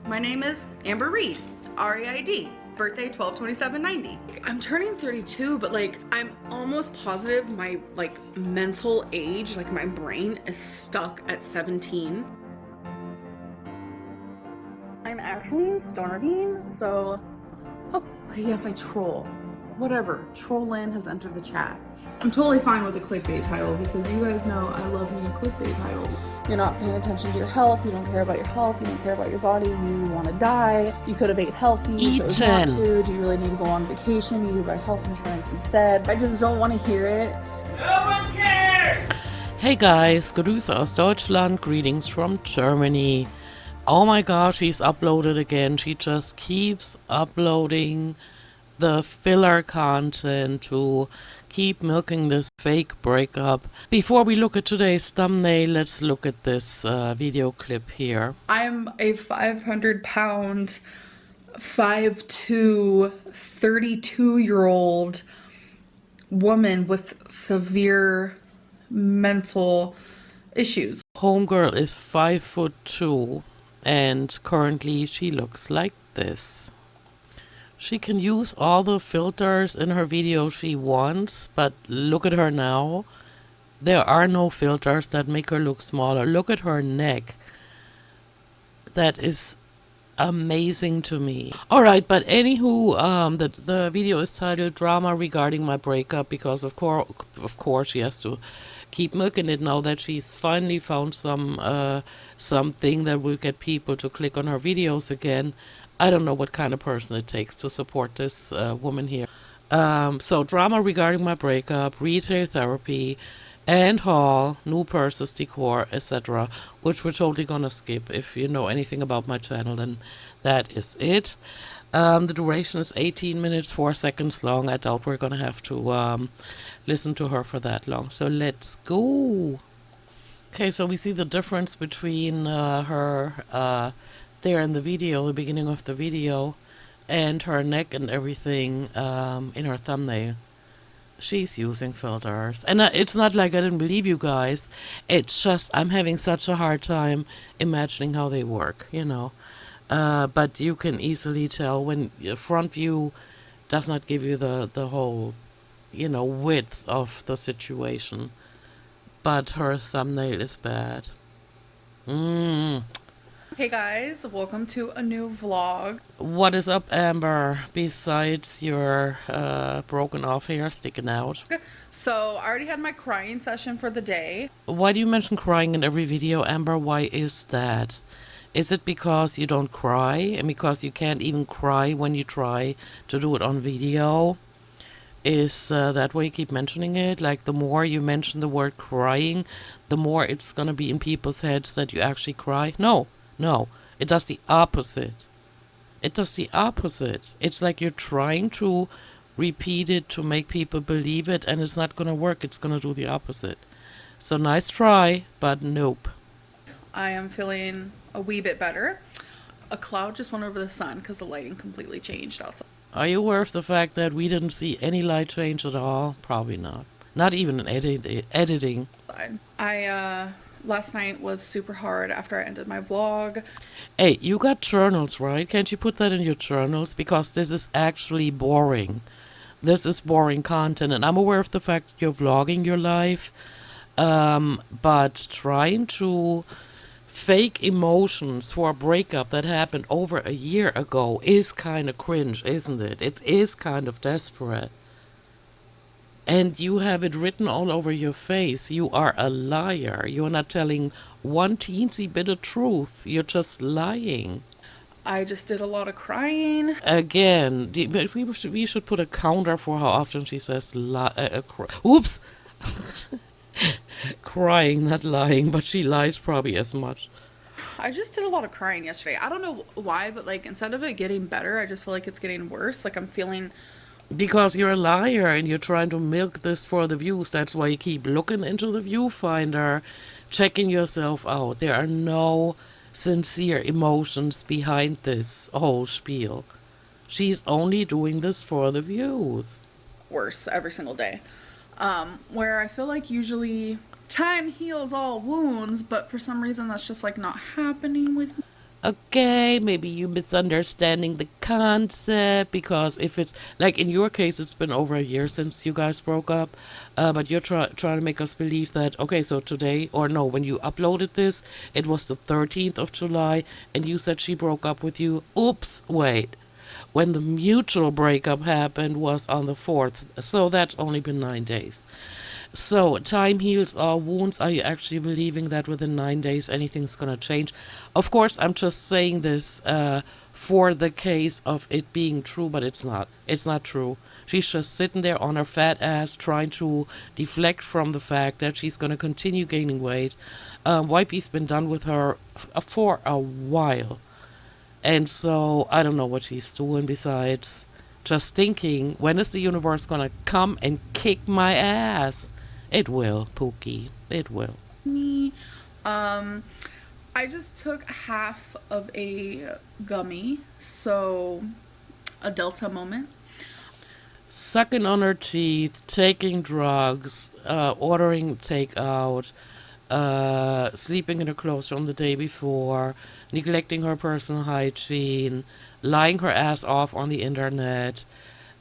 My name is Amber Reed, R-E-I-D, birthday 12/27/90. I'm turning 32, but like I'm almost positive my like mental age, like my brain is stuck at 17. I'm actually starving, so okay, yes, I troll. Whatever, Trollin has entered the chat. I'm totally fine with a clickbait title because you guys know I love me a clickbait title. You're not paying attention to your health, you don't care about your health, you don't care about your body, you want to die, you could have ate healthy, chose not to, do you really need to go on vacation, you need to buy health insurance instead. I just don't want to hear it. No one cares! Hey guys, Grüße aus Deutschland, greetings from Germany. Oh my gosh, she's uploaded again. She just keeps uploading the filler content to keep milking this fake breakup. Before we look at today's thumbnail, let's look at this video clip here. I'm a 500-pound, 5'2", 32-year-old woman with severe mental issues. Homegirl is 5'2" and currently she looks like this. She can use all the filters in her video she wants, but look at her now. There are no filters that make her look smaller. Look at her neck. That is amazing to me. Alright, but anywho, the video is titled Drama Regarding My Breakup because of course she has to keep milking it now that she's finally found something that will get people to click on her videos again. I don't know what kind of person it takes to support this woman here. So drama regarding my breakup, retail therapy, and haul, new purses, decor, etc. Which we're totally gonna skip. If you know anything about my channel, then that is it. The duration is 18 minutes, 4 seconds long. I doubt we're gonna have to listen to her for that long. So let's go. Okay, so we see the difference between her there in the video, the beginning of the video, and her neck and everything in her thumbnail. She's using filters. And it's not like I didn't believe you guys. It's just I'm having such a hard time imagining how they work, you know. But you can easily tell when your front view does not give you the whole, you know, width of the situation. But her thumbnail is bad. Hey guys, welcome to a new vlog. What is up, Amber, besides your broken off hair sticking out? So I already had my crying session for the day. Why do you mention crying in every video, Amber? Why is that? Is it because you don't cry and because you can't even cry when you try to do it on video? Is that why you keep mentioning it? Like the more you mention the word crying, the more it's gonna be in people's heads that you actually cry? No, it does the opposite. It does the opposite. It's like you're trying to repeat it to make people believe it, and it's not going to work. It's going to do the opposite. So nice try, but nope. I am feeling a wee bit better. A cloud just went over the sun because the lighting completely changed outside. Are you aware of the fact that we didn't see any light change at all? Probably not. Not even in editing. Last night was super hard after I ended my vlog. Hey, you got journals, right? Can't you put that in your journals? Because this is actually boring. This is boring content. And I'm aware of the fact that you're vlogging your life. But trying to fake emotions for a breakup that happened over a year ago is kind of cringe, isn't it? It is kind of desperate. And you have it written all over your face. You are a liar. You're not telling one teensy bit of truth. You're just lying. I just did a lot of crying. Again, we should put a counter for how often she says oops! Crying, not lying, but she lies probably as much. I just did a lot of crying yesterday. I don't know why, but like instead of it getting better, I just feel like it's getting worse. Like I'm feeling... Because you're a liar and you're trying to milk this for the views. That's why you keep looking into the viewfinder, checking yourself out. There are no sincere emotions behind this whole spiel. She's only doing this for the views. Worse every single day. Where I feel like usually time heals all wounds, but for some reason that's just like not happening with me. Okay, maybe you misunderstanding the concept, because if it's like in your case, it's been over a year since you guys broke up, but you're trying to make us believe that, okay, so today, or no, when you uploaded this, it was the 13th of July, and you said she broke up with you. Oops, wait. When the mutual breakup happened was on the 4th, so that's only been 9 days. So, time heals all wounds. Are you actually believing that within 9 days anything's gonna change? Of course, I'm just saying this for the case of it being true, but it's not. It's not true. She's just sitting there on her fat ass trying to deflect from the fact that she's gonna continue gaining weight. Wipey's been done with her for a while. And so I don't know what she's doing besides just thinking, when is the universe gonna come and kick my ass? It will, Pookie. It will. Me, I just took half of a gummy, so a Delta moment. Sucking on her teeth, taking drugs, ordering takeout, sleeping in her clothes from the day before, neglecting her personal hygiene, lying her ass off on the internet,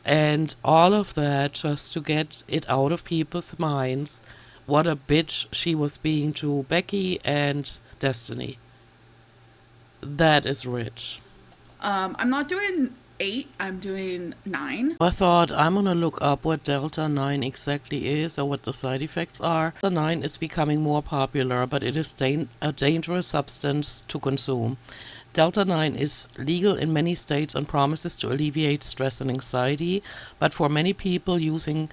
and all of that just to get it out of people's minds what a bitch she was being to Becky and Destiny. That is rich. I'm not doing 8, I'm doing 9. I thought I'm gonna look up what Delta 9 exactly is or what the side effects are. Delta 9 is becoming more popular, but it is a dangerous substance to consume. Delta 9 is legal in many states and promises to alleviate stress and anxiety, but for many people, using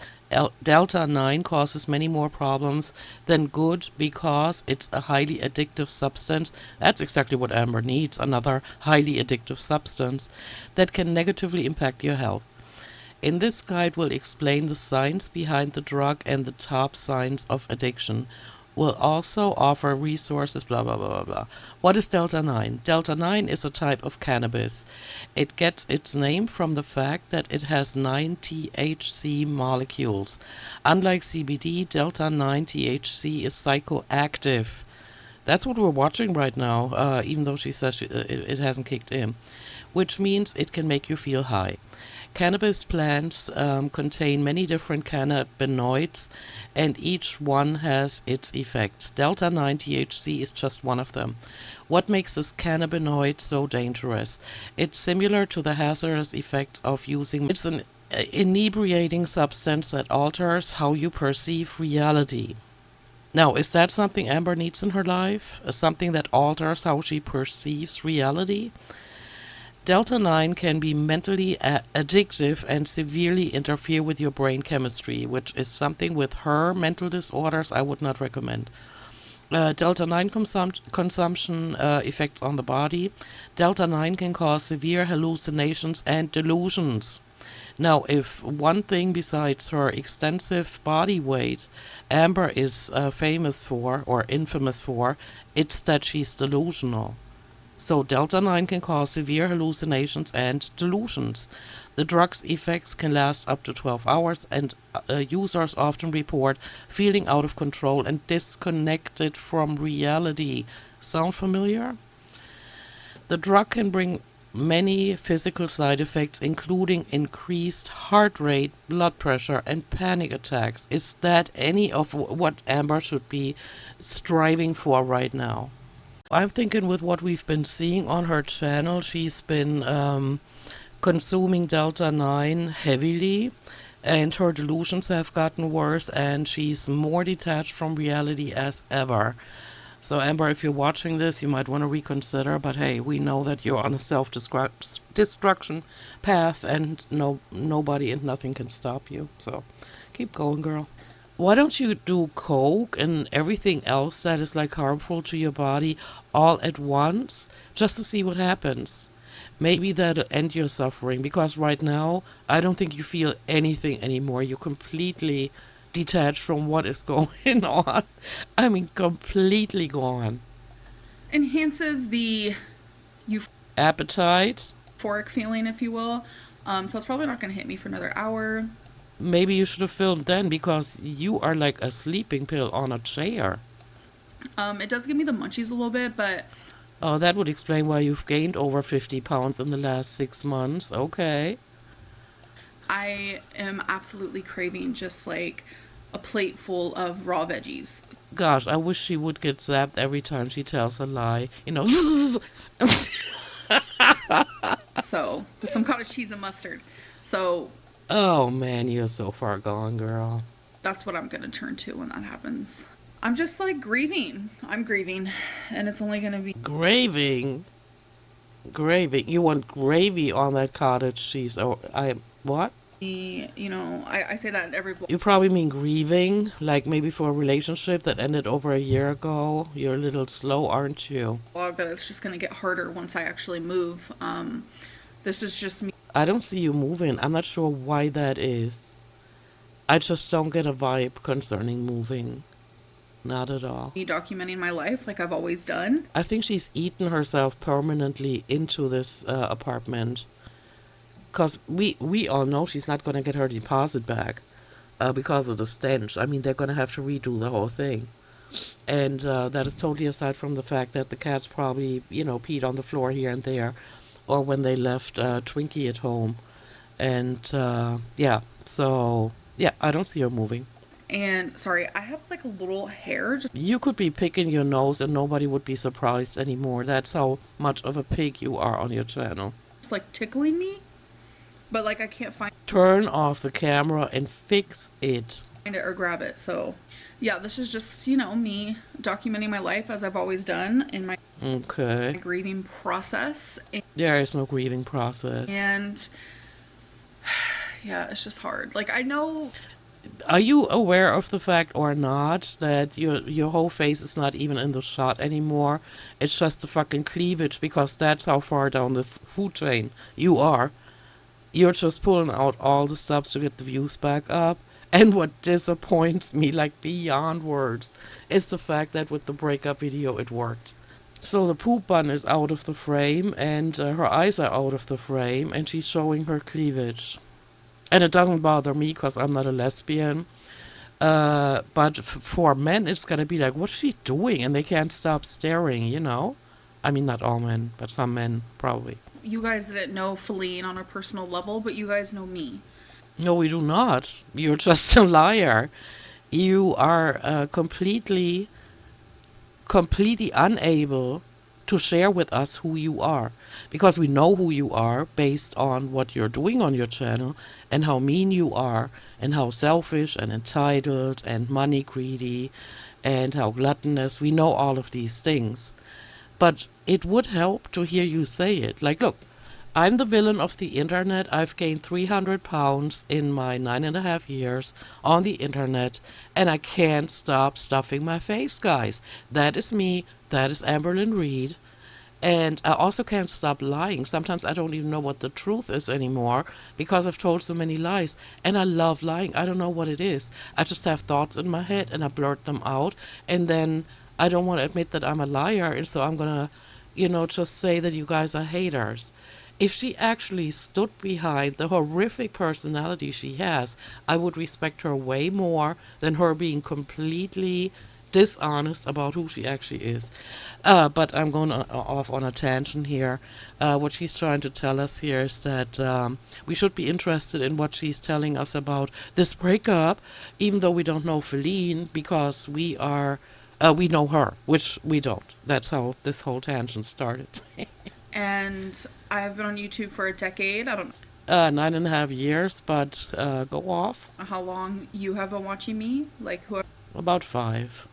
Delta 9 causes many more problems than good because it's a highly addictive substance. That's exactly what Amber needs, another highly addictive substance that can negatively impact your health. In this guide, we'll explain the science behind the drug and the top signs of addiction. We'll also offer resources, blah, blah, blah, blah, blah. What is Delta 9? Delta 9 is a type of cannabis. It gets its name from the fact that it has 9 THC molecules. Unlike CBD, Delta 9 THC is psychoactive. That's what we're watching right now, even though she says it hasn't kicked in, which means it can make you feel high. Cannabis plants contain many different cannabinoids, and each one has its effects. Delta 9 THC is just one of them. What makes this cannabinoid so dangerous? It's similar to the hazardous effects of using. It's an inebriating substance that alters how you perceive reality. Now, is that something Amber needs in her life? Something that alters how she perceives reality? Delta 9 can be mentally addictive and severely interfere with your brain chemistry, which is something with her mental disorders I would not recommend. Delta 9 consumption effects on the body. Delta 9 can cause severe hallucinations and delusions. Now, if one thing besides her extensive body weight Amber is famous for, or infamous for, it's that she's delusional. So Delta 9 can cause severe hallucinations and delusions. The drug's effects can last up to 12 hours, and users often report feeling out of control and disconnected from reality. Sound familiar? The drug can bring many physical side effects, including increased heart rate, blood pressure, and panic attacks. Is that any of what Amber should be striving for right now? I'm thinking with what we've been seeing on her channel, she's been consuming Delta 9 heavily, and her delusions have gotten worse, and she's more detached from reality as ever. So, Amber, if you're watching this, you might want to reconsider, but hey, we know that you're on a self-destruction path, and nobody and nothing can stop you. So, keep going, girl. Why don't you do coke and everything else that is like harmful to your body all at once just to see what happens? Maybe that'll end your suffering, because right now I don't think you feel anything anymore. You're completely detached from what is going on. I mean, completely gone. Enhances the Appetite. euphoric feeling, if you will. So it's probably not going to hit me for another hour. Maybe you should have filmed then, because you are like a sleeping pill on a chair. It does give me the munchies a little bit, but Oh, that would explain why you've gained over 50 pounds in the last 6 months. Okay. I am absolutely craving just like a plate full of raw veggies. Gosh, I wish she would get zapped every time she tells a lie. You know. So, with some cottage cheese and mustard. So, Oh man, you're so far gone, girl. that's what I'm gonna turn to when that happens. I'm just like grieving. I'm grieving. And it's only gonna be Graving. Gravy. You want gravy on that cottage cheese? Oh, what? I say that in every vlog. You probably mean grieving, like maybe for a relationship that ended over a year ago. You're a little slow, aren't you? But it's just gonna get harder once I actually move. This is just me I don't see you moving. I'm not sure why that is. I just don't get a vibe concerning moving. Not at all. documenting my life like I've always done. I think she's eaten herself permanently into this apartment. Because we all know she's not going to get her deposit back because of the stench. I mean, they're going to have to redo the whole thing. And that is totally aside from the fact that the cats probably, peed on the floor here and there. Or when they left Twinkie at home. And yeah, so yeah, I don't see her moving. And sorry, I have like a little hair just You could be picking your nose and nobody would be surprised anymore. That's how much of a pig you are on your channel. like tickling me. But like I can't find Turn off the camera and fix it. it or grab it. So yeah, this is just, me documenting my life as I've always done in my Okay. grieving process. There is no grieving process. And yeah, it's just hard. Like I know Are you aware of the fact or not that your whole face is not even in the shot anymore? It's just the fucking cleavage because that's how far down the food chain you are. You're just pulling out all the stops to get the views back up. And what disappoints me, like beyond words, is the fact that with the breakup video it worked. So the poop bun is out of the frame and her eyes are out of the frame and she's showing her cleavage. And it doesn't bother me because I'm not a lesbian. But for men, it's going to be like, what's she doing? And they can't stop staring, I mean, not all men, but some men probably. you guys didn't know Feline on a personal level, but you guys know me. No, we do not. You're just a liar. You are completely unable to share with us who you are, because we know who you are based on what you're doing on your channel and how mean you are and how selfish and entitled and money greedy and how gluttonous. We know all of these things, but it would help to hear you say it. Like, look, I'm the villain of the internet. I've gained 300 pounds in my 9.5 years on the internet, and I can't stop stuffing my face, guys. That is me. That is Amberlyn Reed. And I also can't stop lying. Sometimes I don't even know what the truth is anymore because I've told so many lies. And I love lying. I don't know what it is. I just have thoughts in my head and I blurt them out. And then I don't want to admit that I'm a liar. And so I'm going to, just say that you guys are haters. If she actually stood behind the horrific personality she has, I would respect her way more than her being completely dishonest about who she actually is. But I'm going off on a tangent here. What she's trying to tell us here is that we should be interested in what she's telling us about this breakup, even though we don't know Feline, because we know her, which we don't. That's how this whole tangent started. And I've been on YouTube for a decade. I don't know 9.5 years, but go off. how long you have been watching me. Like About 5.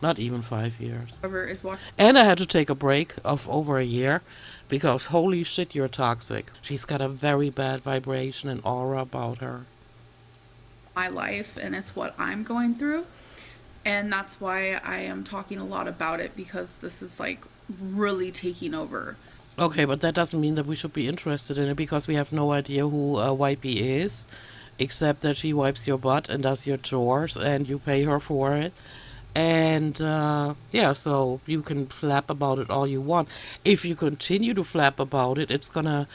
Not even 5 years. whoever is watching And I had to take a break of over a year because holy shit, you're toxic. She's got a very bad vibration and aura about her. my life, and it's what I'm going through. And that's why I am talking a lot about it, because this is like really taking over. Okay, but that doesn't mean that we should be interested in it because we have no idea who Wipey is, except that she wipes your butt and does your chores and you pay her for it. And yeah, so you can flap about it all you want. If you continue to flap about it, it's gonna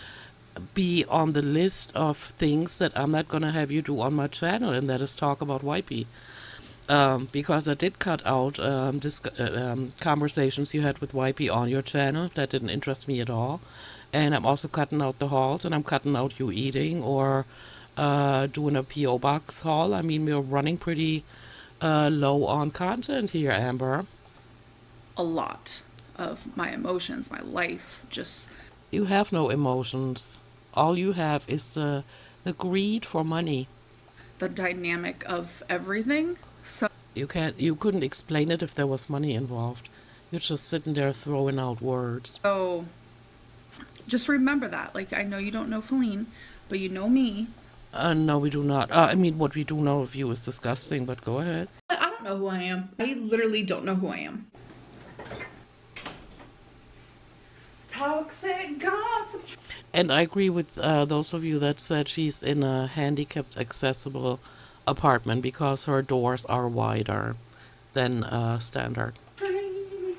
be on the list of things that I'm not gonna have you do on my channel, and that is talk about Wipey. because I did cut out conversations you had with YP on your channel that didn't interest me at all. And I'm also cutting out the hauls, and I'm cutting out you eating or doing a P.O. box haul. I mean, we're running pretty low on content here, Amber. A lot of my emotions, my life, just You have no emotions. All you have is the greed for money. the dynamic of everything. So You couldn't explain it if there was money involved. You're just sitting there throwing out words. just remember that. Like, I know you don't know Feline, but you know me. No, we do not. I mean, what we do know of you is disgusting, but go ahead. I don't know who I am. I literally don't know who I am. Toxic gossip. And I agree with those of you that said she's in a handicapped accessible apartment because her doors are wider than standard. Train.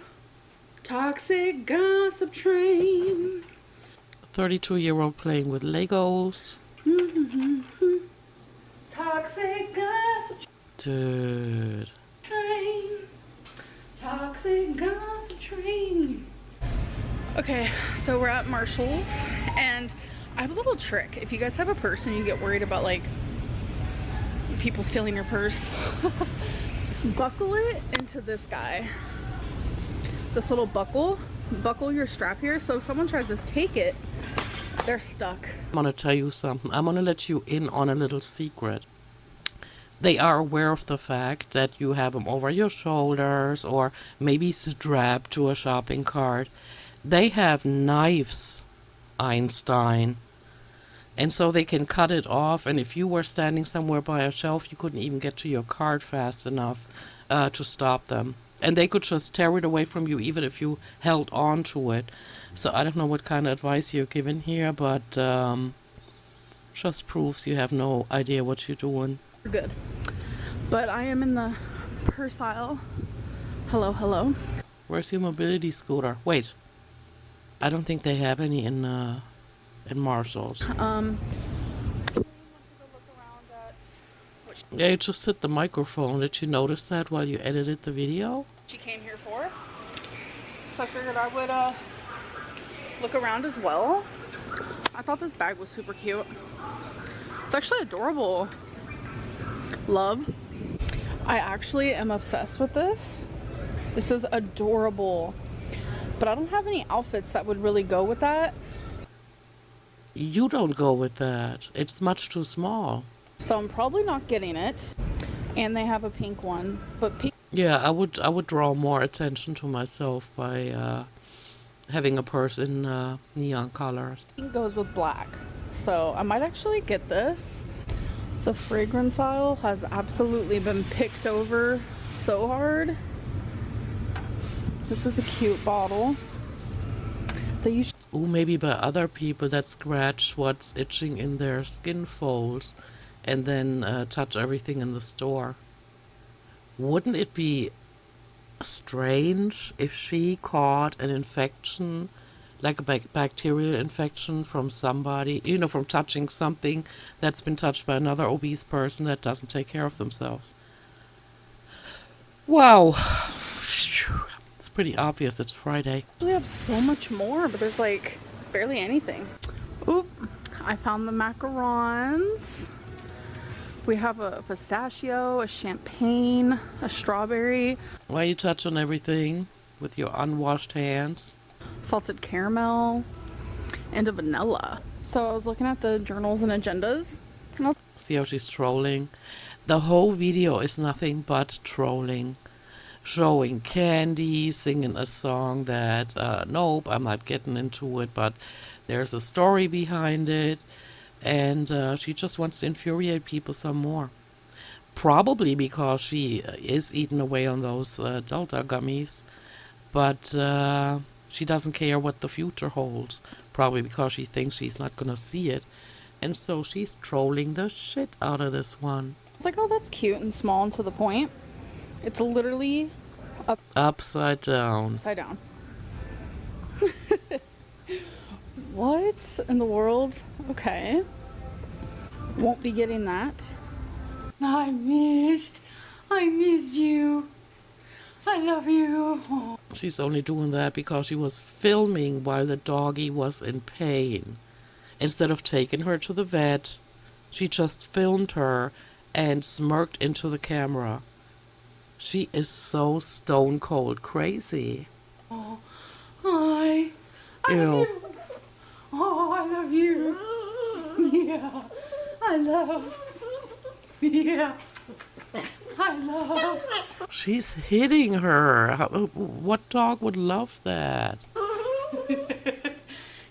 Toxic gossip train. 32-year-old playing with Legos. Toxic gossip Dude. train. Toxic gossip train. Okay, so we're at Marshall's, and I have a little trick. If you guys have a purse and you get worried about like people stealing your purse, buckle it into this guy. This little buckle your strap here, so if someone tries to take it, they're stuck. I'm gonna tell you something. I'm gonna let you in on a little secret. They are aware of the fact that you have them over your shoulders or maybe strapped to a shopping cart. They have knives, Einstein. And so they can cut it off, and if you were standing somewhere by a shelf, you couldn't even get to your cart fast enough to stop them. And they could just tear it away from you even if you held on to it. So I don't know what kind of advice you're giving here, but just proves you have no idea what you're doing. Good. But I am in the purse aisle. Hello, hello. Where's your mobility scooter? Wait. I don't think they have any in Marshall's. Yeah, you just hit the microphone. Did you notice that while you edited the video? She came here for. So I figured I would look around as well. I thought this bag was super cute. It's actually adorable. Love. I actually am obsessed with this. This is adorable. But I don't have any outfits that would really go with that. You don't go with that. It's much too small. So I'm probably not getting it. And they have a pink one. But pink. Yeah, I would draw more attention to myself by having a purse in neon colors. Pink goes with black. So I might actually get this. The fragrance aisle has absolutely been picked over so hard. This is a cute bottle. Ooh, maybe by other people that scratch what's itching in their skin folds and then touch everything in the store. Wouldn't it be strange if she caught an infection, like a bacterial infection from somebody, you know, from touching something that's been touched by another obese person that doesn't take care of themselves? Wow. It's pretty obvious it's Friday. We have so much more, but there's like barely anything. Oop, I found the macarons. We have a pistachio, a champagne, a strawberry. Why you touch on everything with your unwashed hands? Salted caramel, and a vanilla. So I was looking at the journals and agendas. And See how she's trolling? The whole video is nothing but trolling. Showing candy, singing a song that, nope, I'm not getting into it, but there's a story behind it. And she just wants to infuriate people some more. Probably because she is eating away on those Delta gummies. But she doesn't care what the future holds. Probably because she thinks she's not going to see it. And so she's trolling the shit out of this one. it's like, oh, that's cute and small and to the point. It's literally upside down. Upside down. What in the world? Okay. Won't be getting that. I I missed you. I love you. Oh. She's only doing that because she was filming while the doggy was in pain. Instead of taking her to the vet, she just filmed her and smirked into the camera. She is so stone cold crazy. Oh. Hi. I love Ew. you. Oh, I love you. Yeah. I love. Yeah. I love. She's hitting her. What dog would love that?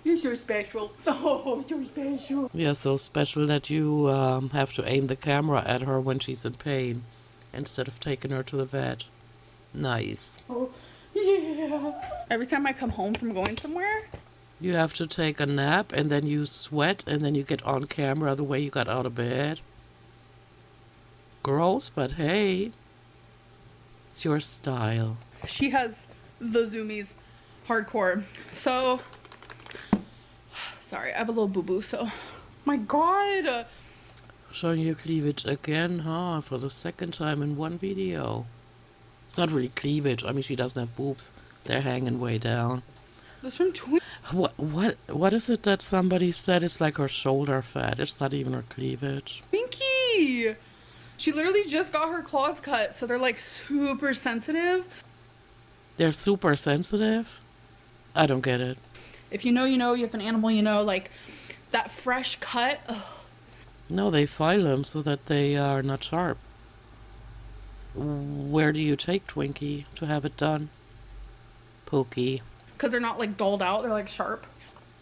You're so special. Oh, so special. Yeah, so special that you have to aim the camera at her when she's in pain instead of taking her to the vet. Nice. Oh, yeah. Every time I come home from going somewhere, You have to take a nap and then you sweat and then you get on camera the way you got out of bed. Gross, but hey, it's your style. she has the zoomies hardcore. So, sorry, I have a little boo-boo, so. My God. Showing your cleavage again, huh? For the second time in one video. It's not really cleavage. I mean, she doesn't have boobs. They're hanging way down. This from Twin. What is it that somebody said? It's like her shoulder fat. It's not even her cleavage. Pinky! She literally just got her claws cut, so they're like super sensitive. They're super sensitive? I don't get it. If you know, you know. You have an animal, you know. Like, that fresh cut. Ugh. No, they file them so that they are not sharp. Where do you take Twinkie to have it done? Pokey. Because they're not like dulled out, they're like sharp.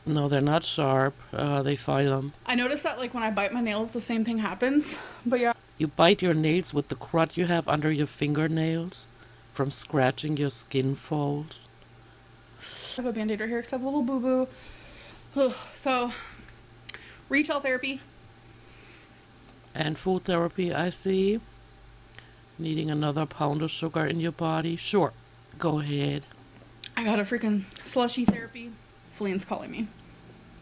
No, they're not sharp. They file them. I noticed that like when I bite my nails, the same thing happens. But yeah. You bite your nails with the crud you have under your fingernails from scratching your skin folds. I have a band-aid right here because I have a little boo-boo. So, retail therapy. And food therapy, I see. Needing another pound of sugar in your body? Sure, go ahead. I got a freaking slushy therapy. Feline's calling me.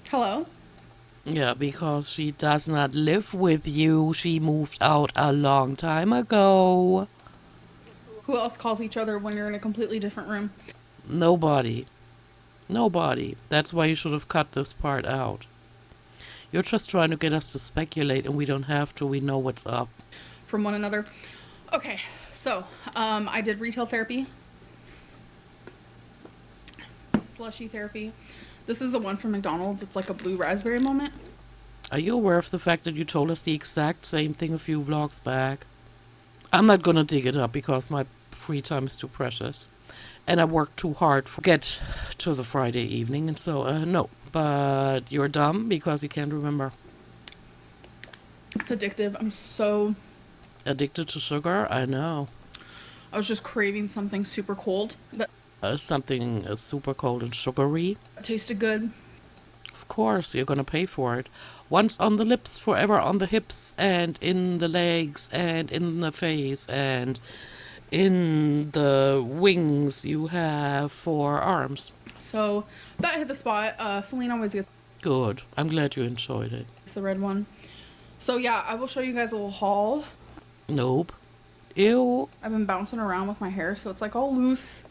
Hello? Yeah, because she does not live with you. She moved out a long time ago. Who else calls each other when you're in a completely different room? Nobody. Nobody. That's why you should have cut this part out. You're just trying to get us to speculate, and we don't have to. We know what's up. From one another. Okay, so I did retail therapy. Slushy therapy. This is the one from McDonald's. It's like a blue raspberry moment. Are you aware of the fact that you told us the exact same thing a few vlogs back? I'm not gonna dig it up because my free time is too precious. And I worked too hard to get to the Friday evening, and so, no. But you're dumb because you can't remember. It's addictive. I'm so... Addicted to sugar? I know. I was just craving something super cold that Something super cold and sugary. tasted good. Of course, you're gonna pay for it. Once on the lips, forever on the hips, and in the legs, and in the face, and in the wings you have 4 arms. So that hit the spot. Feline always gets Good. I'm glad you enjoyed it. the red one. So yeah, I will show you guys a little haul. Nope. Ew. I've been bouncing around with my hair, so it's like all loose.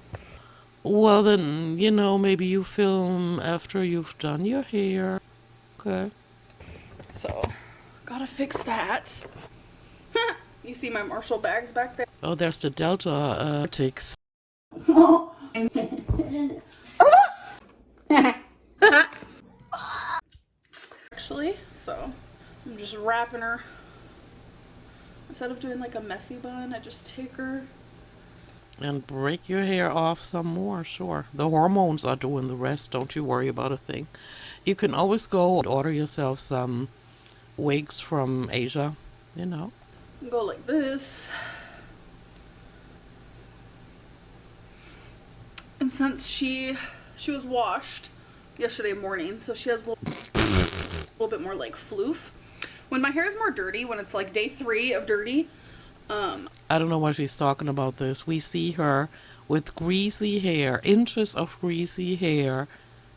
Well then, you know, maybe you film after you've done your hair. Okay. So, gotta fix that. You see my Marshall bags back there? Oh, there's the Delta ticks. Actually, so I'm just wrapping her. Instead of doing like a messy bun, I just take her. And break your hair off some more, sure. The hormones are doing the rest, don't you worry about a thing. You can always go and order yourself some wigs from Asia, you know. Go like this. And since she was washed yesterday morning, so she has a little bit more like floof. When my hair is more dirty, when it's like day 3 of dirty, I don't know why she's talking about this. We see her with greasy hair, inches of greasy hair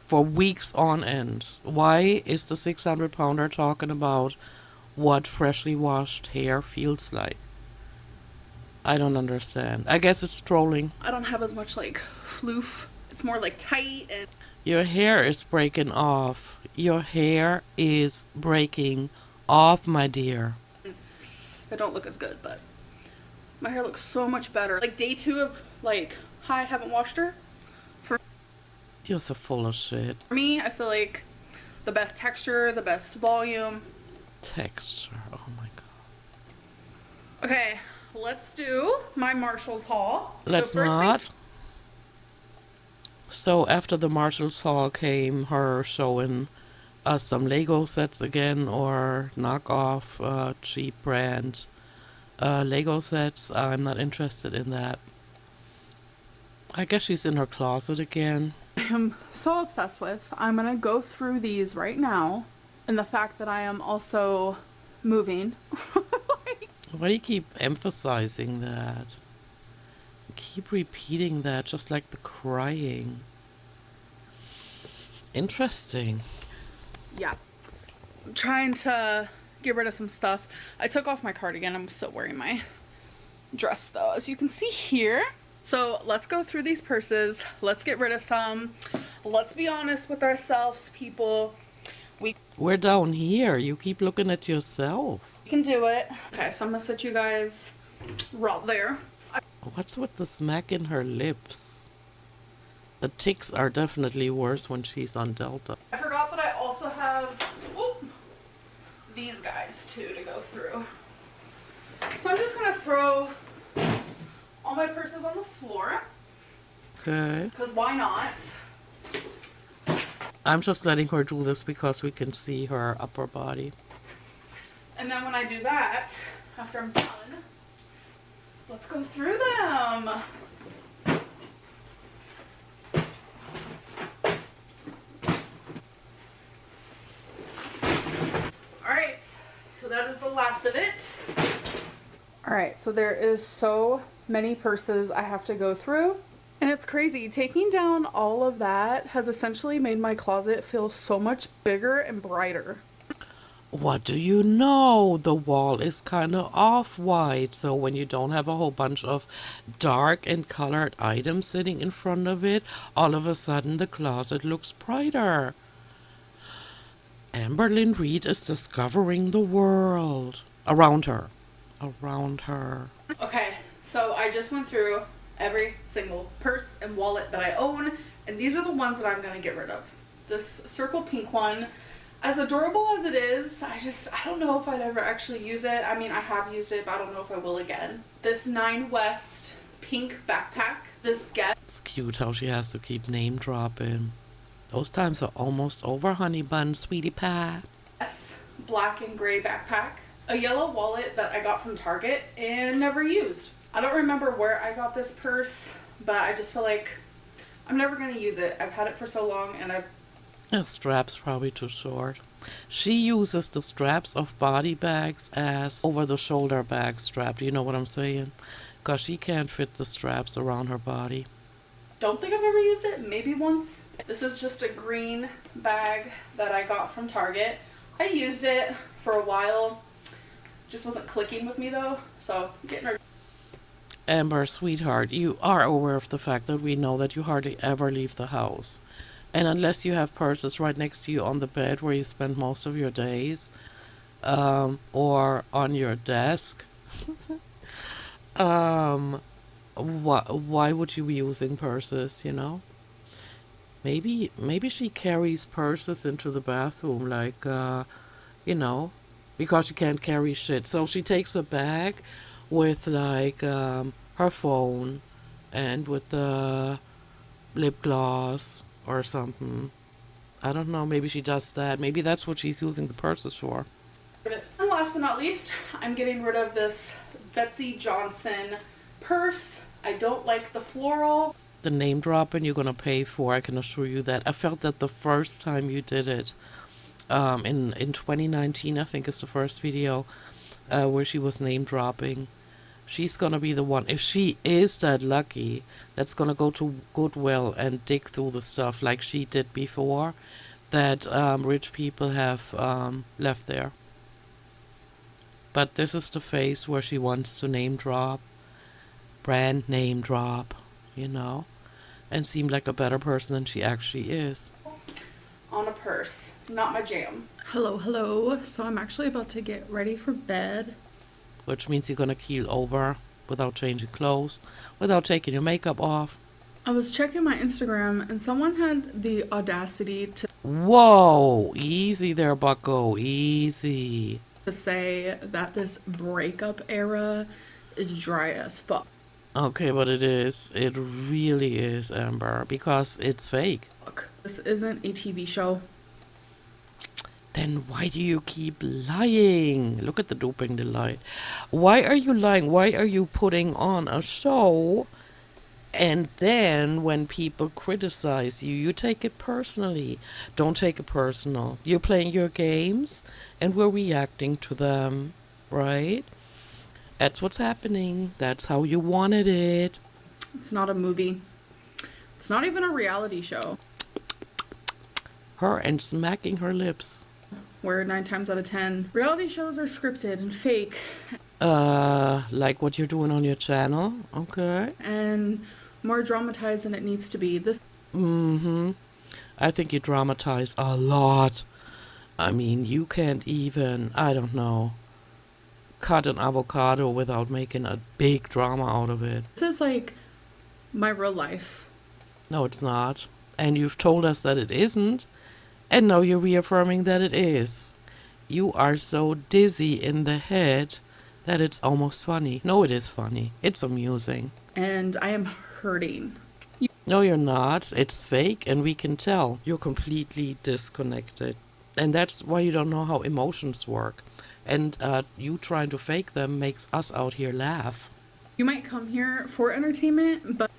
for weeks on end. Why is the 600-pounder talking about what freshly washed hair feels like? I don't understand. I guess it's trolling. I don't have as much like floof. It's more like tight and Your hair is breaking off. Your hair is breaking off, my dear. I don't look as good, but my hair looks so much better. Like day 2 of like, hi, haven't washed her. You're so full of shit. For me, I feel like the best texture, the best volume. Texture. Oh my god. Okay, let's do my Marshall's haul. Let's so first not. things- So after the Marshall's haul came her showing us some Lego sets again, or knockoff cheap brand Lego sets. I'm not interested in that. I guess she's in her closet again. I am so obsessed with. I'm gonna go through these right now, and the fact that I am also moving. Why do you keep emphasizing that? Keep repeating that, just like the crying. Interesting. Yeah, I'm trying to get rid of some stuff. I took off my cardigan. I'm still wearing my dress though, as you can see here. So let's go through these purses. Let's get rid of some. Let's be honest with ourselves, people. We're down here. You keep looking at yourself. We can do it. Okay, so I'm gonna set you guys right there. What's with the smack in her lips? The tics are definitely worse when she's on Delta. I forgot that I also have these guys too to go through. So I'm just gonna throw all my purses on the floor, Okay. because why not? I'm just letting her do this because we can see her upper body. And then when I do that, after I'm done, let's go through them. Alright, so that is the last of it. Alright, so there is so many purses I have to go through. And it's crazy. Taking down all of that has essentially made my closet feel so much bigger and brighter. What do you know? The wall is kind of off-white, so when you don't have a whole bunch of dark and colored items sitting in front of it, all of a sudden the closet looks brighter. Amberlynn Reed is discovering the world. Around her. Around her. Okay, so I just went through every single purse and wallet that I own, and these are the ones that I'm going to get rid of. This circle pink one, as adorable as it is, I don't know if I'd ever actually use it. I mean, I have used it, but I don't know if I will again. This 9 West pink backpack, this Guess. It's cute how she has to keep name dropping. Those times are almost over, honey bun, sweetie pie. Black and gray backpack, a yellow wallet that I got from Target and never used. I don't remember where I got this purse, but I just feel like I'm never going to use it. I've had it for so long, and The strap's probably too short. She uses the straps of body bags as over-the-shoulder bag strap. Do you know what I'm saying? Because she can't fit the straps around her body. don't think I've ever used it. Maybe once. This is just a green bag that I got from Target. I used it for a while. Just wasn't clicking with me though, so getting her. Amber, sweetheart, you are aware of the fact that we know that you hardly ever leave the house. And unless you have purses right next to you on the bed where you spend most of your days, or on your desk, why would you be using purses, you know? Maybe she carries purses into the bathroom, like, you know, because she can't carry shit. So she takes a bag with, like, her phone and with the lip gloss or something. I don't know, maybe she does that. Maybe that's what she's using the purses for. And last but not least, I'm getting rid of this Betsy Johnson purse. I don't like the floral. The name dropping you're gonna pay for, I can assure you that. I felt that the first time you did it. In 2019, I think is the first video where she was name dropping. She's gonna be the one, if she is that lucky, that's gonna go to Goodwill and dig through the stuff like she did before that rich people have left there. But this is the phase where she wants to name drop. brand name drop, you know, and seem like a better person than she actually is. On a purse, not my jam. Hello, hello. So I'm actually about to get ready for bed. Which means you're gonna keel over without changing clothes, without taking your makeup off. I was checking my Instagram and someone had the audacity Whoa, easy there, bucko, easy. to say that this breakup era is dry as fuck. Okay, but it really is, Amber, because it's fake. This isn't a TV show. Then why do you keep lying? Look at the doping delight. Why are you lying? Why are you putting on a show? And then when people criticize you, you take it personally. Don't take it personal. You're playing your games and we're reacting to them, right? That's what's happening. That's how you wanted it. It's not a movie. It's not even a reality show. Her and smacking her lips. Where 9 times out of 10, reality shows are scripted and fake. Like what you're doing on your channel? Okay. And more dramatized than it needs to be. I think you dramatize a lot. I mean, you can't even, I don't know, cut an avocado without making a big drama out of it. This is like my real life. No, it's not. And you've told us that it isn't. And now you're reaffirming that it is. You are so dizzy in the head that it's almost funny. No, it is funny. It's amusing. And I am hurting. No, you're not. It's fake and we can tell. You're completely disconnected. And that's why you don't know how emotions work. And you trying to fake them makes us out here laugh. You might come here for entertainment, but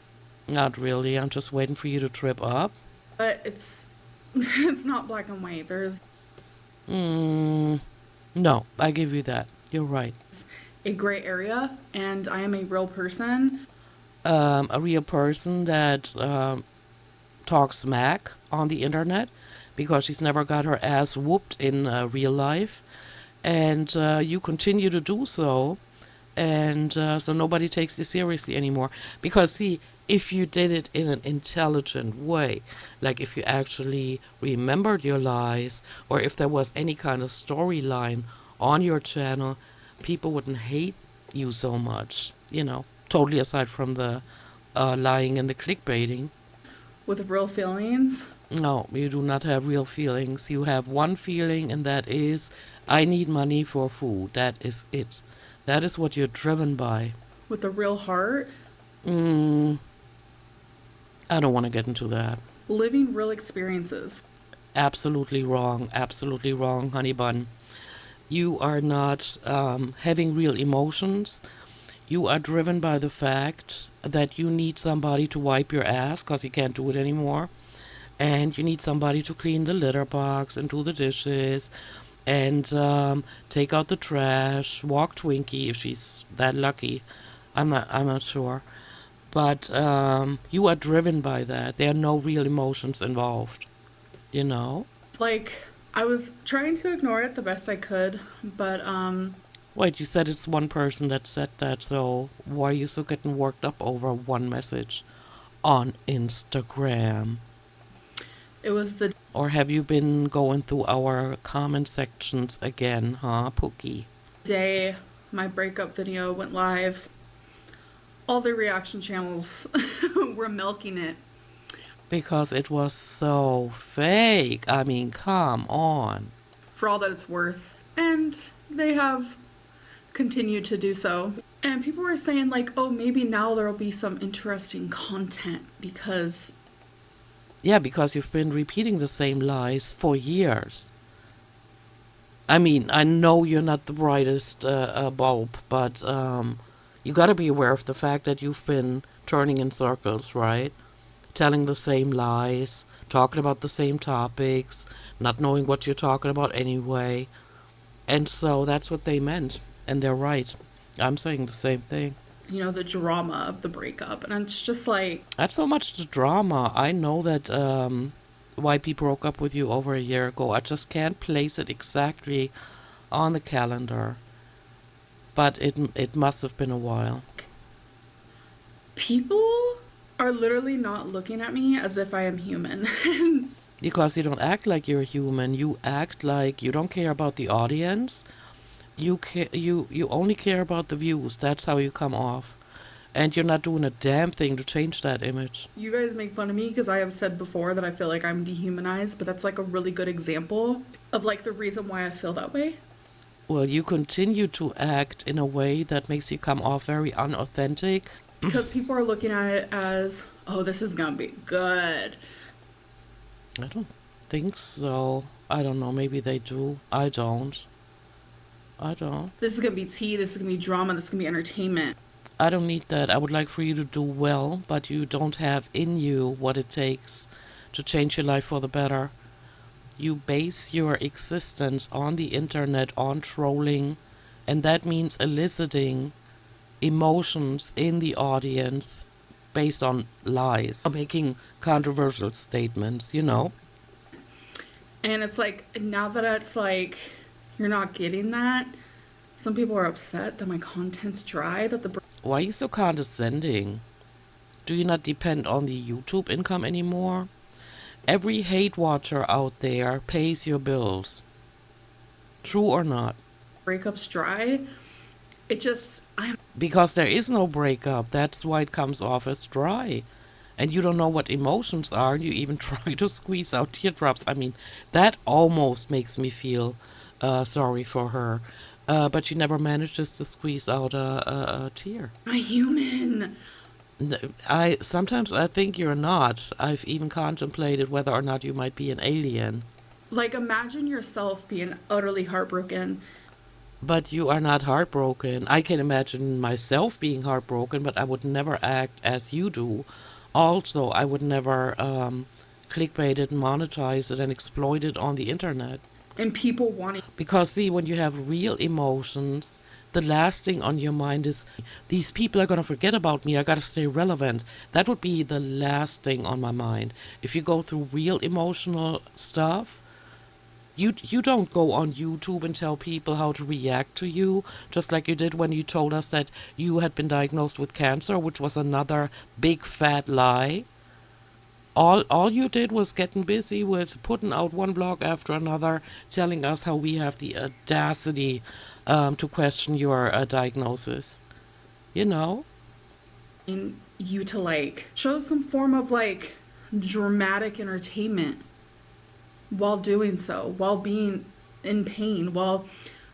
Not really. I'm just waiting for you to trip up. it's it's not black and white. There's No, I give you that. You're right. a gray area, and I am a real person. A real person that talks smack on the internet because she's never got her ass whooped in real life. And you continue to do so. And so nobody takes you seriously anymore. Because, see, if you did it in an intelligent way, like if you actually remembered your lies, or if there was any kind of storyline on your channel, people wouldn't hate you so much, you know, totally aside from the lying and the clickbaiting. With real feelings. No, you do not have real feelings. You have one feeling, and that is, I need money for food. That is it. That is what you're driven by. With a real heart. I don't want to get into that. Living real experiences. Absolutely wrong, honey bun. You are not having real emotions. You are driven by the fact that you need somebody to wipe your ass because you can't do it anymore. And you need somebody to clean the litter box and do the dishes and take out the trash, walk Twinkie if she's that lucky. I'm not sure. But you are driven by that. There are no real emotions involved, you know? Like, I was trying to ignore it the best I could, but Wait, you said it's one person that said that, so why are you so getting worked up over one message on Instagram? it was the Or have you been going through our comment sections again, huh, Pookie? day my breakup video went live. All the reaction channels were milking it. Because it was so fake. I mean, come on. For all that it's worth. And they have continued to do so. And people were saying like, oh, maybe now there'll be some interesting content because... Yeah, because you've been repeating the same lies for years. I mean, I know you're not the brightest bulb, but you gotta be aware of the fact that you've been turning in circles, right? Telling the same lies, talking about the same topics, not knowing what you're talking about anyway. And so that's what they meant. And they're right. I'm saying the same thing. You know, the drama of the breakup. And it's just like... Not so much the drama. I know that YP broke up with you over a year ago. I just can't place it exactly on the calendar. But it must have been a while. People are literally not looking at me as if I am human. Because you don't act like you're human. You act like you don't care about the audience. You only care about the views. That's how you come off. And you're not doing a damn thing to change that image. You guys make fun of me because I have said before that I feel like I'm dehumanized, but that's like a really good example of like the reason why I feel that way. Well, you continue to act in a way that makes you come off very unauthentic. Because people are looking at it as, oh, this is gonna be good. I don't think so. I don't know. Maybe they do. I don't. This is gonna be tea, this is gonna be drama, this is gonna be entertainment. I don't need that. I would like for you to do well, but you don't have in you what it takes to change your life for the better. You base your existence on the internet, on trolling, and that means eliciting emotions in the audience based on lies, making controversial statements, you know. And it's like, now that it's like, you're not getting that, some people are upset that my content's dry, that the... Why are you so condescending? Do you not depend on the YouTube income anymore? Every hate watcher out there pays your bills. True or not? breakup's dry. It just, Because there is no breakup. That's why it comes off as dry. And you don't know what emotions are, and you even try to squeeze out teardrops. I mean, that almost makes me feel sorry for her. But she never manages to squeeze out a tear. I'm a human. Sometimes I think you're not. I've even contemplated whether or not you might be an alien. Like, imagine yourself being utterly heartbroken. But you are not heartbroken. I can imagine myself being heartbroken, but I would never act as you do. Also, I would never clickbait it, monetize it, and exploit it on the internet. And people wanting... Because, see, when you have real emotions, the last thing on your mind is, these people are going to forget about me. I got to stay relevant. That would be the last thing on my mind. If you go through real emotional stuff, you don't go on YouTube and tell people how to react to you, just like you did when you told us that you had been diagnosed with cancer, which was another big fat lie. All you did was getting busy with putting out one blog after another, telling us how we have the audacity to question your diagnosis. You know? in you to, like, show some form of, like, dramatic entertainment while doing so, while being in pain, while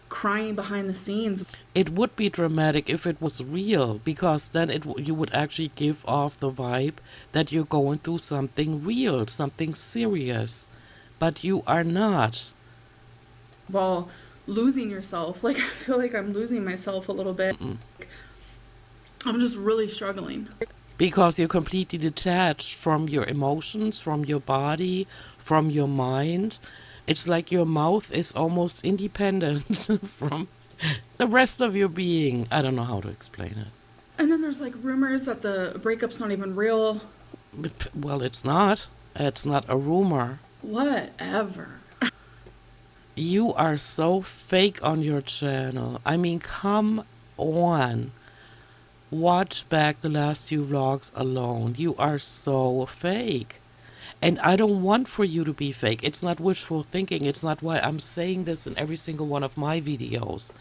crying behind the scenes. It would be dramatic if it was real, because then you would actually give off the vibe that you're going through something real, something serious. But you are not. While losing yourself. Like, I feel like I'm losing myself a little bit. I'm just really struggling. Because you're completely detached from your emotions, from your body, from your mind. It's like your mouth is almost independent from the rest of your being. I don't know how to explain it. And then there's like rumors that the breakup's not even real. Well, it's not. It's not a rumor. Whatever. You are so fake on your channel. I mean, come on. Watch back the last few vlogs alone. You are so fake. And I don't want for you to be fake. It's not wishful thinking. It's not why I'm saying this in every single one of my videos.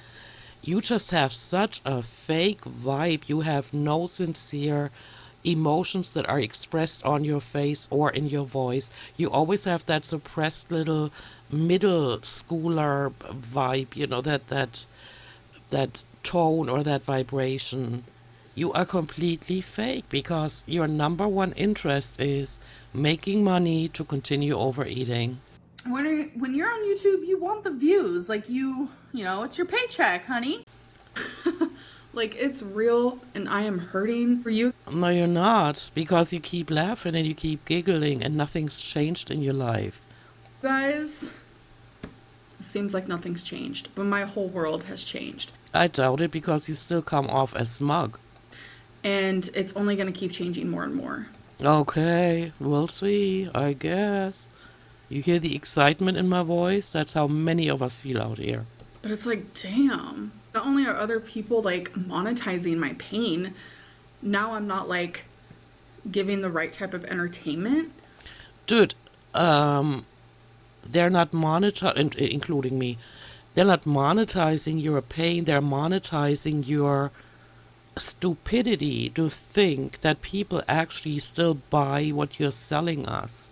You just have such a fake vibe. You have no sincere emotions that are expressed on your face or in your voice. You always have that suppressed little middle schooler vibe, you know, that tone or that vibration. You are completely fake because your number one interest is making money to continue overeating. When you're on YouTube, you want the views. Like, you know, it's your paycheck, honey. Like, it's real, and I am hurting for you. No, you're not, because you keep laughing and you keep giggling and nothing's changed in your life. Guys, it seems like nothing's changed, but my whole world has changed. I doubt it, because you still come off as smug. And it's only going to keep changing more and more. Okay, we'll see, I guess. You hear the excitement in my voice? That's how many of us feel out here. But it's like, damn. Not only are other people, like, monetizing my pain, now I'm not like giving the right type of entertainment. Dude, they're not monetizing, including me, they're not monetizing your pain, they're monetizing your stupidity to think that people actually still buy what you're selling us.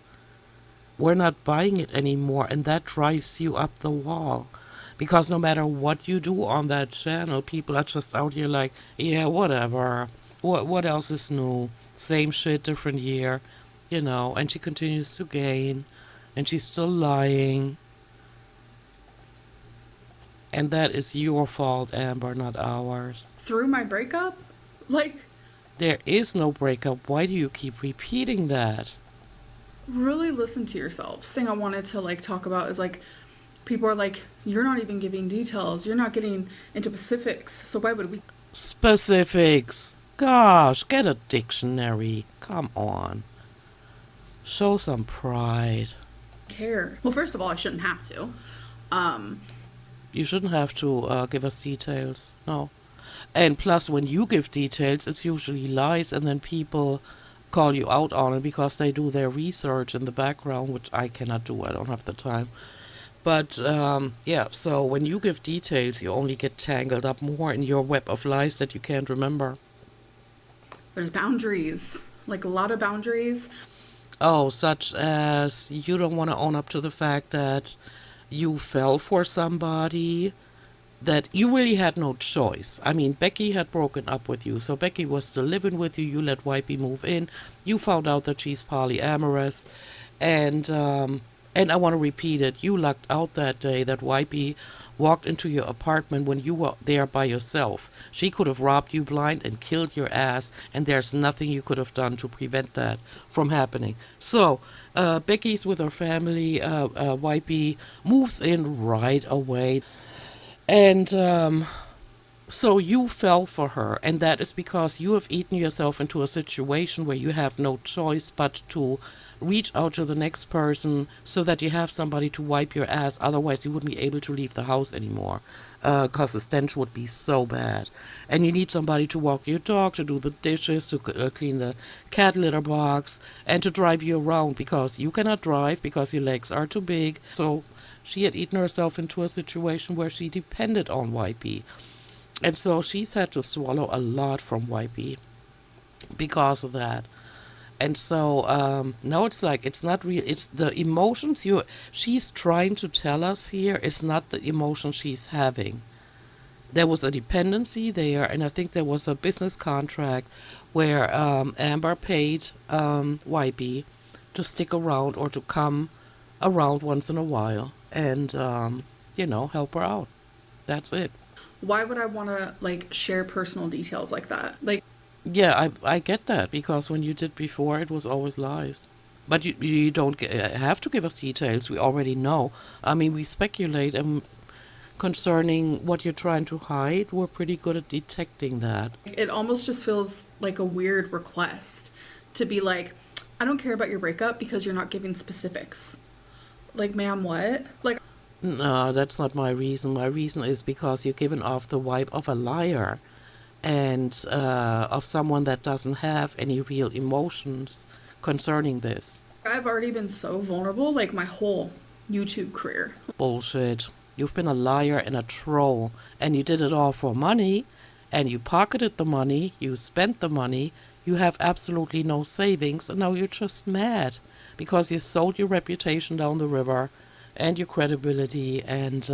We're not buying it anymore, and that drives you up the wall. Because no matter what you do on that channel, people are just out here like, yeah, whatever. What else is new? Same shit, different year. You know, and she continues to gain, and she's still lying. And that is your fault, Amber, not ours. Through my breakup, like, There is no breakup. Why do you keep repeating that? really listen to yourself. Thing I wanted to like talk about is like people are like, you're not even giving details, you're not getting into specifics, so why would we Specifics. Gosh, get a dictionary. Come on. Show some pride. care? Well, first of all, I shouldn't have to. um You shouldn't have to give us details. No. And plus, when you give details, it's usually lies, and then people call you out on it because they do their research in the background, which I cannot do. I don't have the time. But yeah, so when you give details, you only get tangled up more in your web of lies that you can't remember. there's boundaries, like a lot of boundaries. Oh, such as you don't want to own up to the fact that you fell for somebody, that you really had no choice. I mean, Becky had broken up with you, so Becky was still living with you. You let Wipey move in. You found out that she's polyamorous, and I want to repeat it. You lucked out that day that Wipey walked into your apartment when you were there by yourself. She could have robbed you blind and killed your ass, and there's nothing you could have done to prevent that from happening. So, Becky's with her family. Wipey moves in right away. And so you fell for her, and that is because you have eaten yourself into a situation where you have no choice but to reach out to the next person so that you have somebody to wipe your ass. Otherwise, you wouldn't be able to leave the house anymore because the stench would be so bad. And you need somebody to walk your dog, to do the dishes, to clean the cat litter box, and to drive you around because you cannot drive because your legs are too big. So she had eaten herself into a situation where she depended on YP. And so she's had to swallow a lot from YP because of that. And so now it's like it's not real. It's the emotions she's trying to tell us here is not the emotion she's having. There was a dependency there, and I think there was a business contract where Amber paid YP to stick around or to come around once in a while and help her out. That's it. Why would I want to like share personal details like that? Like, Yeah, I get that because when you did before, it was always lies. But you don't have to give us details. We already know. I mean, we speculate, and concerning what you're trying to hide, we're pretty good at detecting that. it almost just feels like a weird request to be like, I don't care about your breakup because you're not giving specifics. Like, ma'am, what? Like, No, that's not my reason. My reason is because you're giving off the vibe of a liar and of someone that doesn't have any real emotions concerning this. I've already been so vulnerable, like my whole YouTube career. Bullshit. You've been a liar and a troll, and you did it all for money, and you pocketed the money, you spent the money, you have absolutely no savings, and now you're just mad because you sold your reputation down the river and your credibility and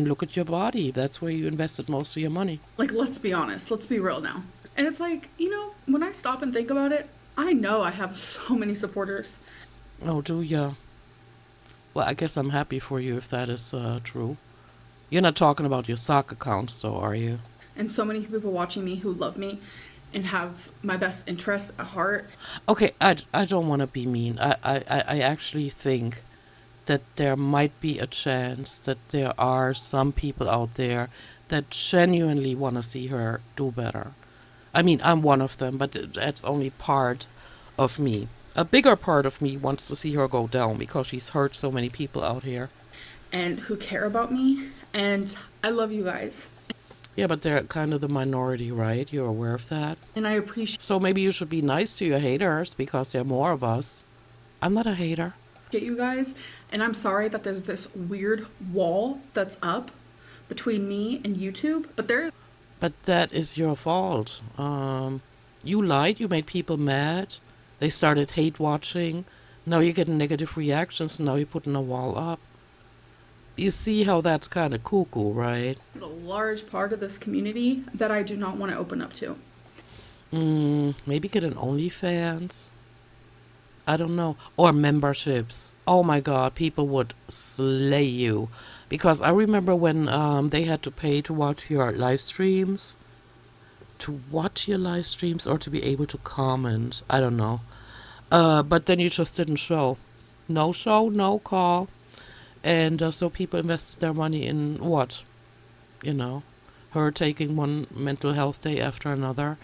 look at your body. That's where you invested most of your money. Like, let's be honest, let's be real now. And it's like, when I stop and think about it, I know I have so many supporters. Oh, do ya? Well, I guess I'm happy for you if that is true. You're not talking about your sock accounts, though, are you? And so many people watching me who love me and have my best interests at heart. Okay, I don't want to be mean. I actually think that there might be a chance that there are some people out there that genuinely want to see her do better. I mean, I'm one of them, but that's only part of me. A bigger part of me wants to see her go down because she's hurt so many people out here. And who care about me. And I love you guys. Yeah, but they're kind of the minority, right? You're aware of that? And I appreciate So maybe you should be nice to your haters because there are more of us. I'm not a hater. you guys. And I'm sorry that there's this weird wall that's up between me and YouTube. But there But that is your fault. You lied, you made people mad. They started hate watching. Now you're getting negative reactions. Now you're putting a wall up. You see how that's kind of cuckoo, right? is a large part of this community that I do not want to open up to. Maybe get an OnlyFans. I don't know. Or memberships. Oh my God, people would slay you. Because I remember when they had to pay to watch your live streams. To watch your live streams or to be able to comment. I don't know. But then you just didn't show. No show, no call. And so people invested their money in what? You know, her taking one mental health day after another.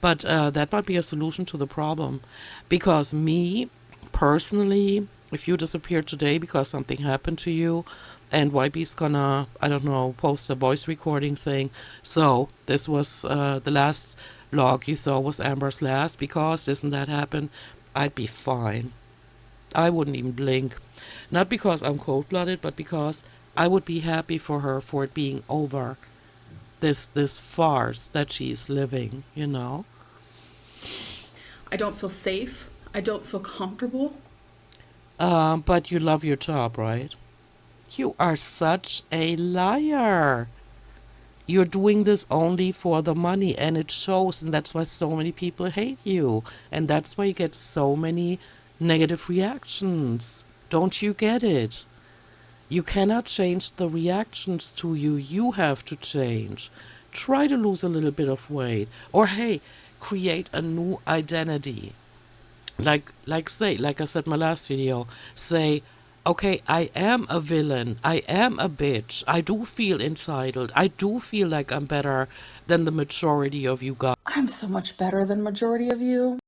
But that might be a solution to the problem. Because me, personally, if you disappear today because something happened to you, and YB's gonna, I don't know, post a voice recording saying, so this was the last vlog you saw was Amber's last because this and that happened, I'd be fine. I wouldn't even blink. Not because I'm cold-blooded, but because I would be happy for her for it being over. This farce that she's living, you know? I don't feel safe. I don't feel comfortable. But you love your job, right? You are such a liar. You're doing this only for the money, and it shows, and that's why so many people hate you. And that's why you get so many negative reactions. Don't you get it? You cannot change the reactions to you. You have to change. Try to lose a little bit of weight. Or hey, create a new identity. Like I said in my last video, say, okay, I am a villain. I am a bitch. I do feel entitled. I do feel like I'm better than the majority of you guys. I'm so much better than majority of you.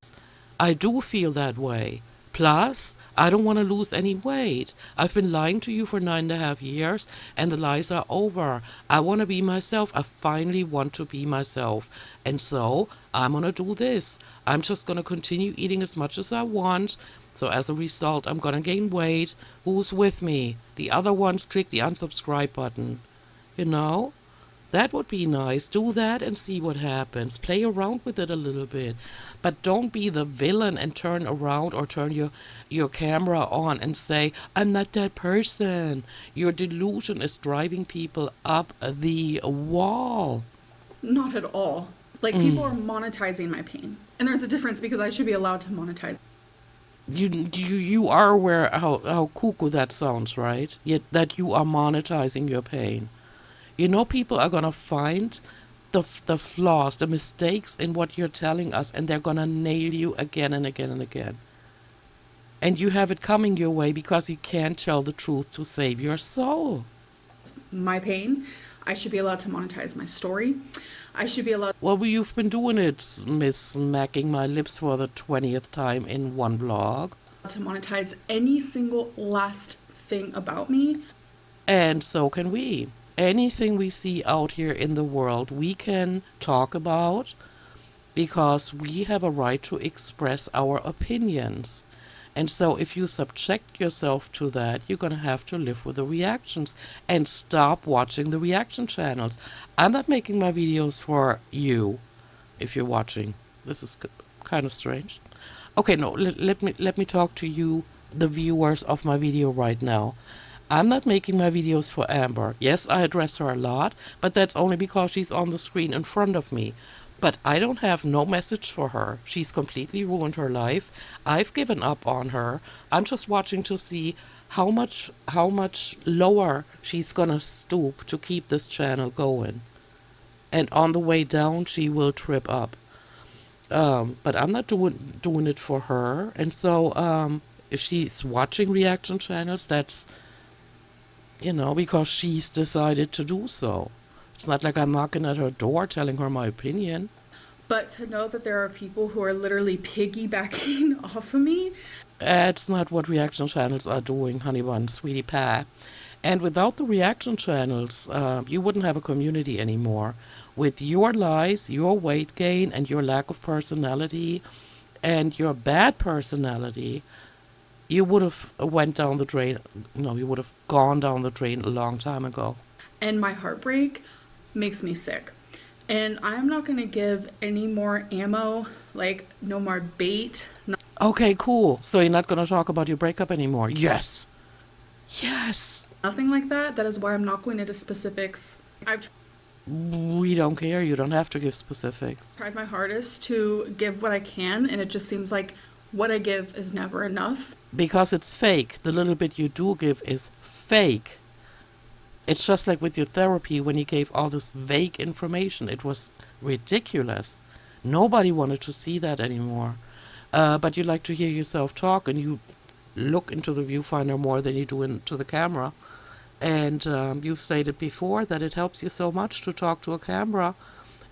I do feel that way. Plus, I don't want to lose any weight. I've been lying to you for 9.5 years, and the lies are over. I want to be myself. I finally want to be myself. And so, I'm going to do this. I'm just going to continue eating as much as I want. So as a result, I'm going to gain weight. Who's with me? The other ones click the unsubscribe button. You know? That would be nice. Do that and see what happens. Play around with it a little bit. But don't be the villain and turn around or turn your camera on and say, I'm not that person. Your delusion is driving people up the wall. Not at all. Like, people are monetizing my pain. And there's a difference because I should be allowed to monetize. You are aware how cuckoo that sounds, right? Yet that you are monetizing your pain. You know, people are going to find the flaws, the mistakes in what you're telling us, and they're going to nail you again and again and again. And you have it coming your way because you can't tell the truth to save your soul. My pain. I should be allowed to monetize my story. I should be allowed Well, you've been doing it, Miss Smacking My Lips for the 20th time in one vlog. to monetize any single last thing about me. And so can we. Anything we see out here in the world, we can talk about because we have a right to express our opinions. And so if you subject yourself to that, you're going to have to live with the reactions and stop watching the reaction channels. I'm not making my videos for you if you're watching. This is kind of strange. Okay, no, let me talk to you, the viewers of my video right now. I'm not making my videos for Amber. Yes, I address her a lot, but that's only because she's on the screen in front of me. But I don't have no message for her. She's completely ruined her life. I've given up on her. I'm just watching to see how much lower she's gonna stoop to keep this channel going. And on the way down, she will trip up. But I'm not doing it for her. And so if she's watching reaction channels, that's, you know, because she's decided to do so. It's not like I'm knocking at her door telling her my opinion. But to know that there are people who are literally piggybacking off of me. That's not what reaction channels are doing, honey bun, sweetie pie. And without the reaction channels, you wouldn't have a community anymore. With your lies, your weight gain, and your lack of personality, and your bad personality, you would have went down the drain. No, you would have gone down the drain a long time ago. And my heartbreak makes me sick. And I'm not going to give any more ammo, like no more bait. Okay, cool. So you're not going to talk about your breakup anymore. Yes. Yes. Nothing like that. That is why I'm not going into specifics. I've We don't care. You don't have to give specifics. tried my hardest to give what I can, and it just seems like what I give is never enough. Because it's fake. The little bit you do give is fake. It's just like with your therapy when you gave all this vague information. It was ridiculous. Nobody wanted to see that anymore. But you like to hear yourself talk, and you look into the viewfinder more than you do into the camera. And you've stated before that it helps you so much to talk to a camera.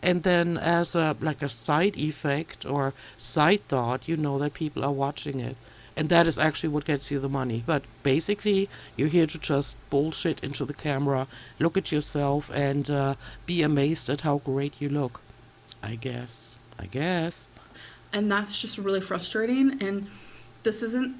And then as a like a side effect or side thought, you know that people are watching it. And that is actually what gets you the money. But basically, you're here to just bullshit into the camera, look at yourself, and be amazed at how great you look. I guess. And that's just really frustrating. And this isn't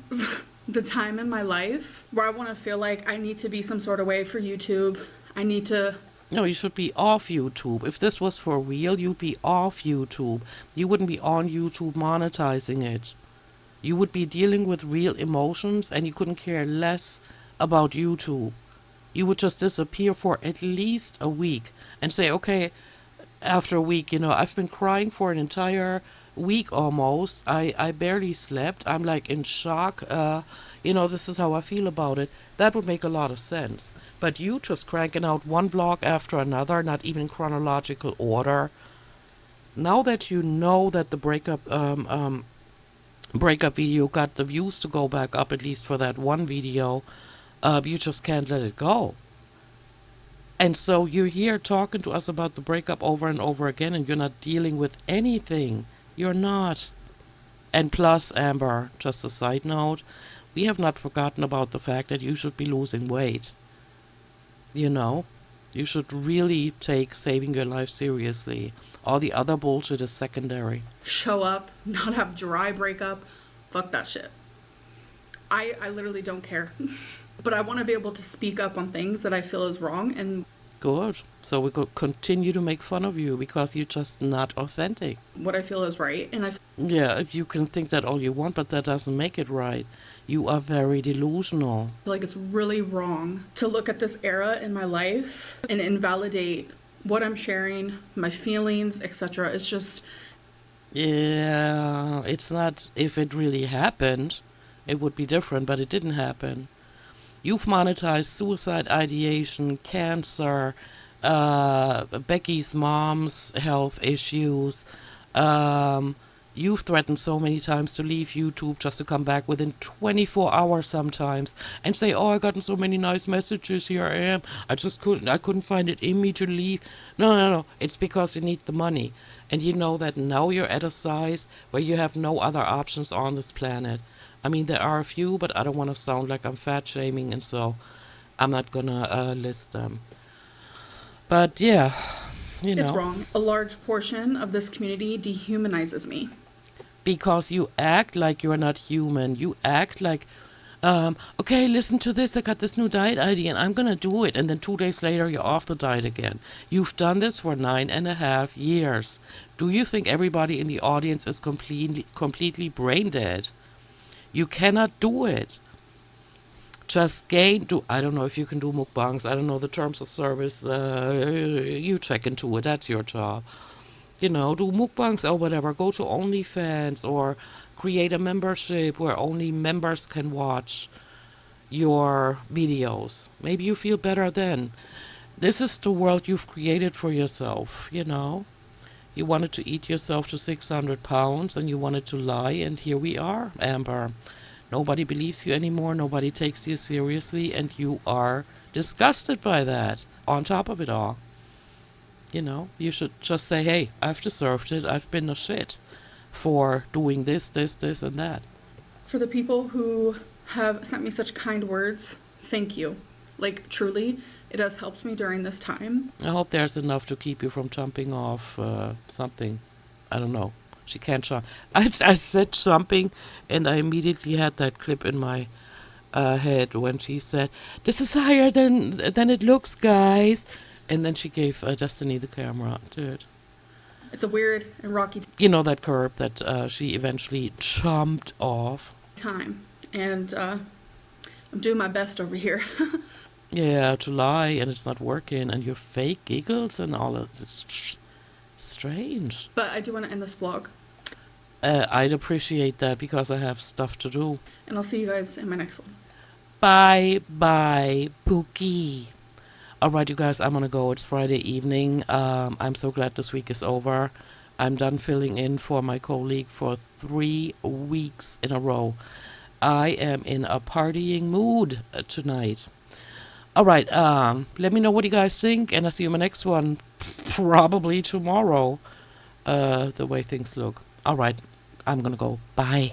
the time in my life where I want to feel like I need to be some sort of way for YouTube. I need to. No, you should be off YouTube. If this was for real, you'd be off YouTube. You wouldn't be on YouTube monetizing it. You would be dealing with real emotions, and you couldn't care less about YouTube. You would just disappear for at least a week and say, okay, after a week, I've been crying for an entire week almost. I barely slept. I'm like in shock. This is how I feel about it. That would make a lot of sense. But you just cranking out one vlog after another, not even in chronological order. Now that you know that the breakup video got the views to go back up, at least for that one video, you just can't let it go. And so you're here talking to us about the breakup over and over again, and you're not dealing with anything. You're not. And plus, Amber, just a side note, we have not forgotten about the fact that you should be losing weight. You should really take saving your life seriously. All the other bullshit is secondary. Show up, not have dry breakup. Fuck that shit. I literally don't care. But I want to be able to speak up on things that I feel is wrong. And good. So we could continue to make fun of you because you're just not authentic. What I feel is right. And yeah, you can think that all you want, but that doesn't make it right. You are very delusional. feel like it's really wrong to look at this era in my life and invalidate what I'm sharing, my feelings, etc. It's just. Yeah, it's not. If it really happened, it would be different, but it didn't happen. You've monetized suicide ideation, cancer, Becky's mom's health issues. You've threatened so many times to leave YouTube just to come back within 24 hours sometimes and say, oh, I gotten so many nice messages, here I am. I couldn't find it in me to leave. No. It's because you need the money. And you know that now you're at a size where you have no other options on this planet. I mean, there are a few, but I don't want to sound like I'm fat shaming, and so I'm not gonna list them. But yeah, It's wrong. A large portion of this community dehumanizes me. Because you act like you're not human. You act like, okay, listen to this. I got this new diet idea and I'm gonna do it. And then 2 days later, you're off the diet again. You've done this for 9.5 years. Do you think everybody in the audience is completely brain dead? You cannot do it. Just I don't know if you can do mukbangs. I don't know the terms of service. You check into it. That's your job. Do mukbangs or whatever. Go to OnlyFans or create a membership where only members can watch your videos. Maybe you feel better then. This is the world you've created for yourself, You wanted to eat yourself to 600 pounds and you wanted to lie, and here we are, Amber. Nobody believes you anymore, nobody takes you seriously, and you are disgusted by that, on top of it all. You should just say, hey, I've deserved it, I've been a shit for doing this, and that. For the people who have sent me such kind words, thank you. Like, truly, it has helped me during this time. I hope there's enough to keep you from jumping off something. I don't know. She can't jump. I said jumping, and I immediately had that clip in my head when she said, "This is higher than it looks, guys." And then she gave Destiny the camera, dude. It's a weird and rocky You know that curb that she eventually jumped off? time. And I'm doing my best over here. Yeah, to lie, and it's not working, and your fake giggles and all of it's strange. But I do want to end this vlog. I'd appreciate that because I have stuff to do. And I'll see you guys in my next one. Bye, bye, Pookie. Alright, you guys, I'm gonna go. It's Friday evening. I'm so glad this week is over. I'm done filling in for my colleague for 3 weeks in a row. I am in a partying mood tonight. Alright, let me know what you guys think, and I'll see you in my next one. Probably tomorrow, the way things look. Alright, I'm gonna go. Bye.